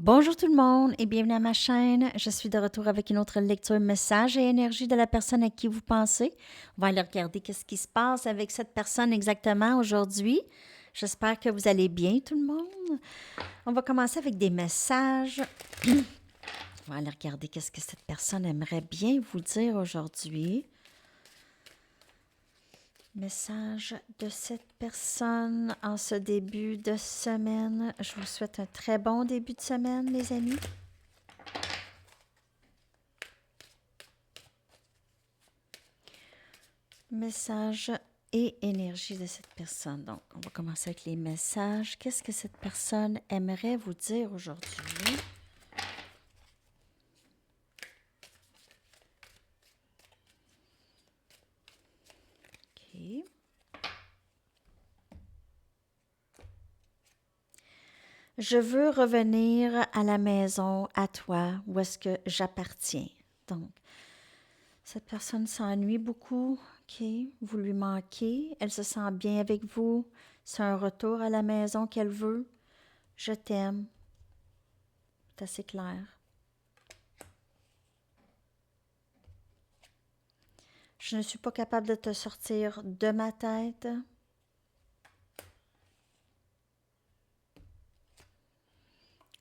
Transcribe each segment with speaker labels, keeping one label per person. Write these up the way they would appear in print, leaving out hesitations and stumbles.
Speaker 1: Bonjour tout le monde et bienvenue à ma chaîne. Je suis de retour avec une autre lecture message et énergie de la personne à qui vous pensez. On va aller regarder qu'est-ce qui se passe avec cette personne exactement aujourd'hui. J'espère que vous allez bien tout le monde. On va commencer avec des messages. On va aller regarder qu'est-ce que cette personne aimerait bien vous dire aujourd'hui. Message de cette personne en ce début de semaine. Je vous souhaite un très bon début de semaine, les amis. Message et énergie de cette personne. Donc, on va commencer avec les messages. Qu'est-ce que cette personne aimerait vous dire aujourd'hui? OK. Je veux revenir à la maison, à toi, où est-ce que j'appartiens. Donc, cette personne s'ennuie beaucoup. OK. Vous lui manquez. Elle se sent bien avec vous. C'est un retour à la maison qu'elle veut. Je t'aime. C'est assez clair. Je ne suis pas capable de te sortir de ma tête.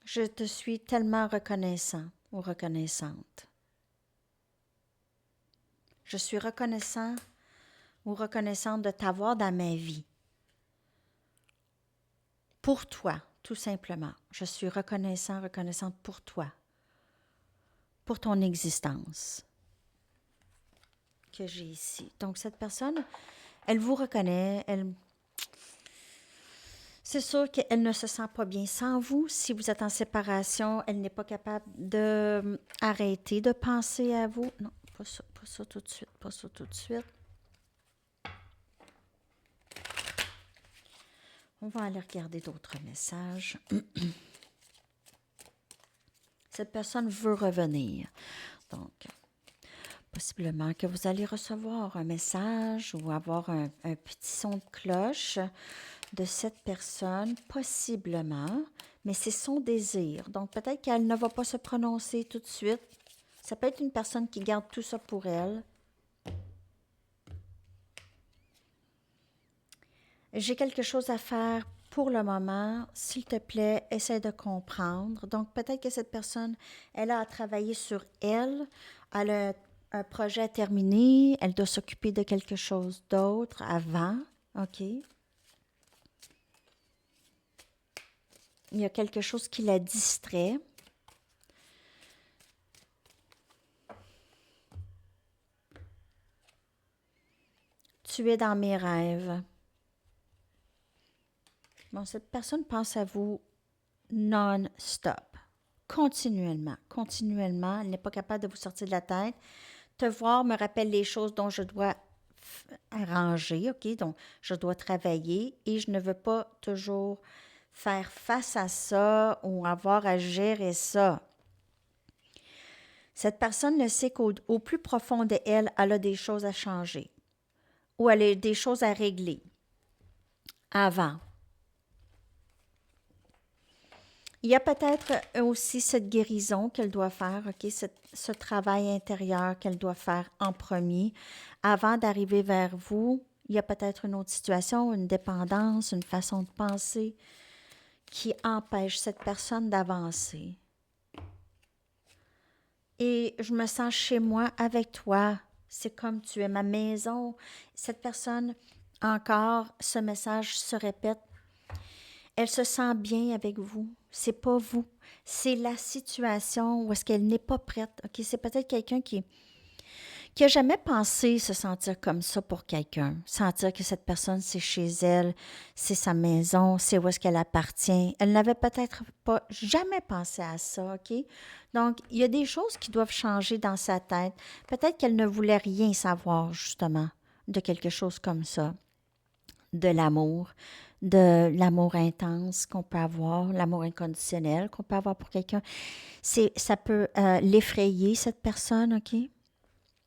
Speaker 1: Je te suis tellement reconnaissant ou reconnaissante. Je suis reconnaissant ou reconnaissante de t'avoir dans ma vie. Pour toi, tout simplement. Je suis reconnaissant, reconnaissante pour toi. Pour ton existence que j'ai ici. Donc, cette personne, elle vous reconnaît, c'est sûr qu'elle ne se sent pas bien sans vous. Si vous êtes en séparation, elle n'est pas capable d'arrêter de penser à vous. Non, pas ça tout de suite, pas ça tout de suite. On va aller regarder d'autres messages. Cette personne veut revenir. Donc, possiblement que vous allez recevoir un message ou avoir un petit son de cloche de cette personne, possiblement, mais c'est son désir. Donc, peut-être qu'elle ne va pas se prononcer tout de suite. Ça peut être une personne qui garde tout ça pour elle. J'ai quelque chose à faire pour le moment. S'il te plaît, essaie de comprendre. Donc, peut-être que cette personne, elle a à travailler sur elle. Elle a un projet à terminer. Elle doit s'occuper de quelque chose d'autre avant. OK? Il y a quelque chose qui la distrait. Tu es dans mes rêves. Bon, cette personne pense à vous non-stop, continuellement, continuellement. Elle n'est pas capable de vous sortir de la tête. Te voir me rappelle les choses dont je dois arranger, OK? Donc, je dois travailler et je ne veux pas toujours faire face à ça ou avoir à gérer ça. Cette personne le sait qu'au plus profond de elle, elle a des choses à changer ou elle a des choses à régler avant. Il y a peut-être aussi cette guérison qu'elle doit faire, OK, ce travail intérieur qu'elle doit faire en premier avant d'arriver vers vous. Il y a peut-être une autre situation, une dépendance, une façon de penser qui empêche cette personne d'avancer. Et je me sens chez moi avec toi. C'est comme tu es ma maison. Cette personne, encore, ce message se répète. Elle se sent bien avec vous. C'est pas vous. C'est la situation où est-ce qu'elle n'est pas prête. OK, c'est peut-être quelqu'un qui a jamais pensé se sentir comme ça pour quelqu'un. Sentir que cette personne, c'est chez elle, c'est sa maison, c'est où est-ce qu'elle appartient. Elle n'avait peut-être pas jamais pensé à ça, OK? Donc, il y a des choses qui doivent changer dans sa tête. Peut-être qu'elle ne voulait rien savoir, justement, de quelque chose comme ça, de l'amour intense qu'on peut avoir, l'amour inconditionnel qu'on peut avoir pour quelqu'un. Ça peut l'effrayer, cette personne, OK?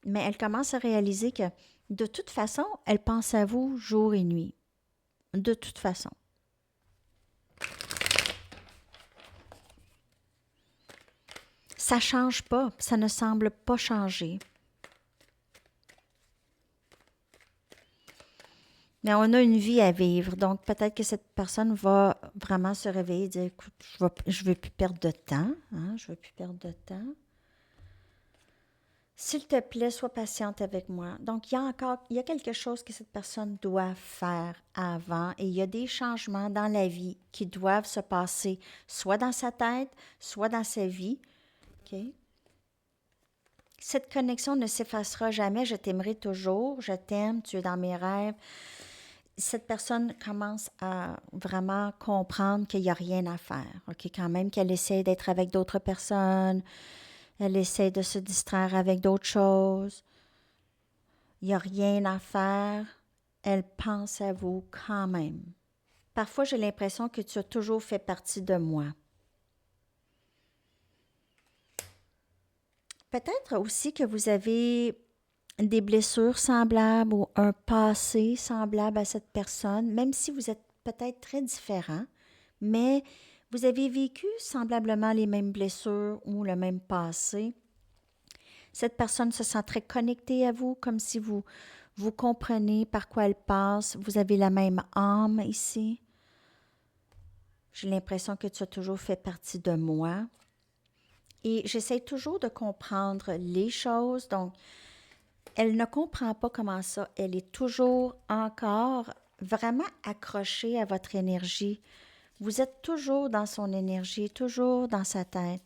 Speaker 1: Mais elle commence à réaliser que, de toute façon, elle pense à vous jour et nuit. De toute façon. ça ne change pas, ça ne semble pas changer. Mais on a une vie à vivre, donc peut-être que cette personne va vraiment se réveiller et dire, écoute, je veux plus perdre de temps, hein, je veux plus perdre de temps. S'il te plaît, sois patiente avec moi. Donc, il y a quelque chose que cette personne doit faire avant et il y a des changements dans la vie qui doivent se passer, soit dans sa tête, soit dans sa vie. OK? Cette connexion ne s'effacera jamais. Je t'aimerai toujours. Je t'aime. Tu es dans mes rêves. Cette personne commence à vraiment comprendre qu'il n'y a rien à faire. OK? Quand même qu'elle essaie d'être avec d'autres personnes, elle essaie de se distraire avec d'autres choses. Il n'y a rien à faire. Elle pense à vous quand même. Parfois, j'ai l'impression que tu as toujours fait partie de moi. Peut-être aussi que vous avez des blessures semblables ou un passé semblable à cette personne, même si vous êtes peut-être très différents, mais vous avez vécu semblablement les mêmes blessures ou le même passé. Cette personne se sent très connectée à vous, comme si vous comprenez par quoi elle passe. Vous avez la même âme ici. J'ai l'impression que tu as toujours fait partie de moi. Et j'essaie toujours de comprendre les choses. Donc, elle ne comprend pas comment ça. Elle est toujours encore vraiment accrochée à votre énergie. Vous êtes toujours dans son énergie, toujours dans sa tête.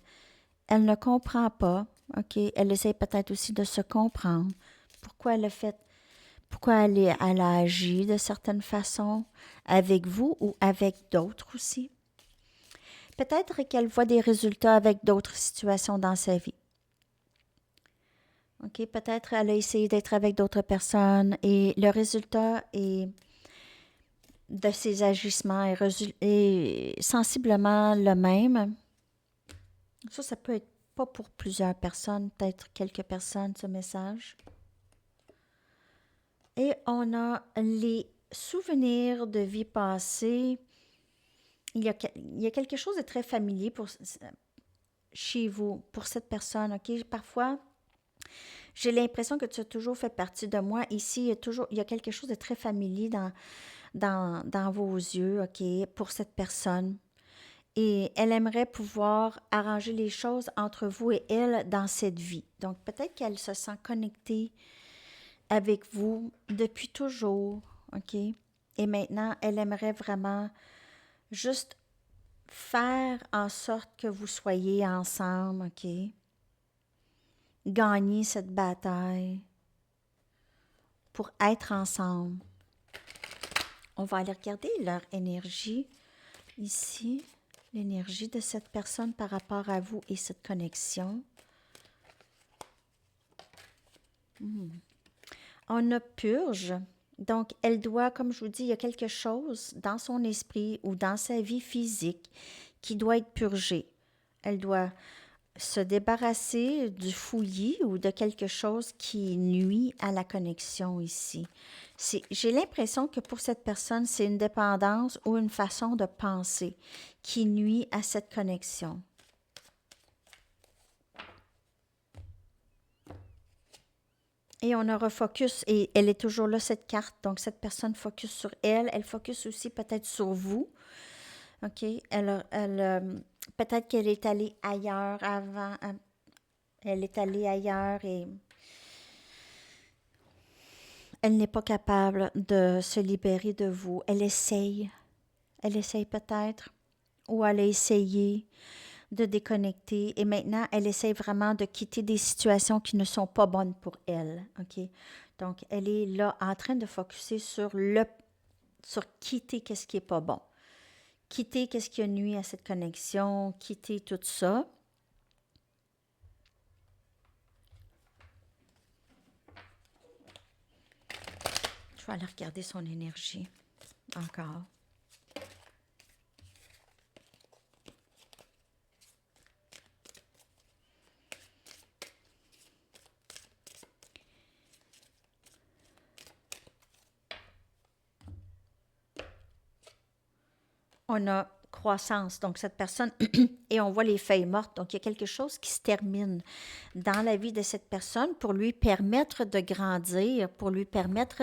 Speaker 1: Elle ne comprend pas. OK? Elle essaie peut-être aussi de se comprendre. Pourquoi elle a fait, pourquoi elle a agi de certaines façons avec vous ou avec d'autres aussi. Peut-être qu'elle voit des résultats avec d'autres situations dans sa vie. OK, peut-être elle a essayé d'être avec d'autres personnes et le résultat de ses agissements est sensiblement le même. Ça peut être pas pour plusieurs personnes, peut-être quelques personnes, ce message. Et on a les souvenirs de vie passée. Il y a quelque chose de très familier chez vous, pour cette personne. OK? Parfois, j'ai l'impression que tu as toujours fait partie de moi. Ici, il y a quelque chose de très familier dans vos yeux, OK, pour cette personne. Et elle aimerait pouvoir arranger les choses entre vous et elle dans cette vie. Donc, peut-être qu'elle se sent connectée avec vous depuis toujours, OK? Et maintenant, elle aimerait vraiment juste faire en sorte que vous soyez ensemble, OK? Gagner cette bataille pour être ensemble. On va aller regarder leur énergie ici, l'énergie de cette personne par rapport à vous et cette connexion. On a purge. Donc, elle doit, comme je vous dis, il y a quelque chose dans son esprit ou dans sa vie physique qui doit être purgé. Elle doit se débarrasser du fouillis ou de quelque chose qui nuit à la connexion ici. J'ai l'impression que pour cette personne, c'est une dépendance ou une façon de penser qui nuit à cette connexion. Et on a refocus, et elle est toujours là, cette carte. Donc, cette personne focus sur elle. Elle focus aussi peut-être sur vous. OK? Peut-être qu'elle est allée ailleurs avant. Elle est allée ailleurs et elle n'est pas capable de se libérer de vous. Elle essaye. Elle essaye peut-être. Ou elle a essayé de déconnecter. Et maintenant, elle essaie vraiment de quitter des situations qui ne sont pas bonnes pour elle. OK? Donc, elle est là en train de focuser sur quitter qu'est-ce qui n'est pas bon. Quitter qu'est-ce qui a nuit à cette connexion, quitter tout ça. Je vais aller regarder son énergie encore. On a croissance. Donc, cette personne, et on voit les feuilles mortes. Donc, il y a quelque chose qui se termine dans la vie de cette personne pour lui permettre de grandir, pour lui permettre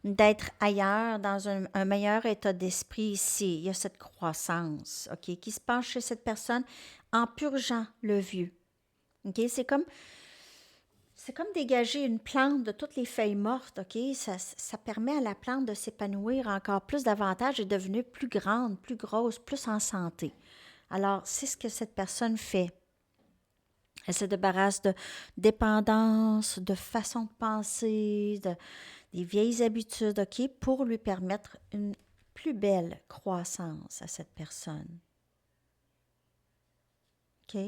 Speaker 1: d'être ailleurs, dans un meilleur état d'esprit ici. Il y a cette croissance, OK, qui se passe chez cette personne en purgeant le vieux. OK, c'est comme dégager une plante de toutes les feuilles mortes, OK? Ça permet à la plante de s'épanouir encore plus davantage et devenir plus grande, plus grosse, plus en santé. Alors, c'est ce que cette personne fait. Elle se débarrasse de dépendance, de façon de penser, des vieilles habitudes, OK? Pour lui permettre une plus belle croissance à cette personne. OK?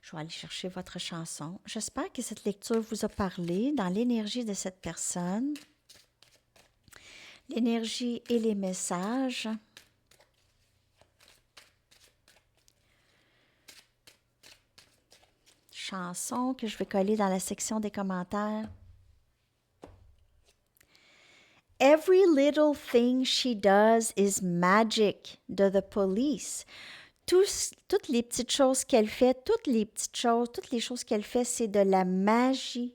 Speaker 1: Je vais aller chercher votre chanson. J'espère que cette lecture vous a parlé dans l'énergie de cette personne, l'énergie et les messages. Chanson que je vais coller dans la section des commentaires. Every little thing she does is magic de The Police. Toutes les petites choses qu'elle fait, toutes les choses qu'elle fait, c'est de la magie.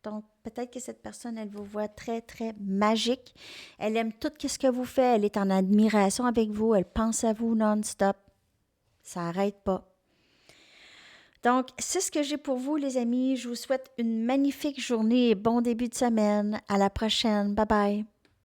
Speaker 1: Donc, peut-être que cette personne, elle vous voit très, très magique. Elle aime tout ce que vous faites. Elle est en admiration avec vous. Elle pense à vous non-stop. Ça n'arrête pas. Donc, c'est ce que j'ai pour vous, les amis. Je vous souhaite une magnifique journée et bon début de semaine. À la prochaine. Bye bye.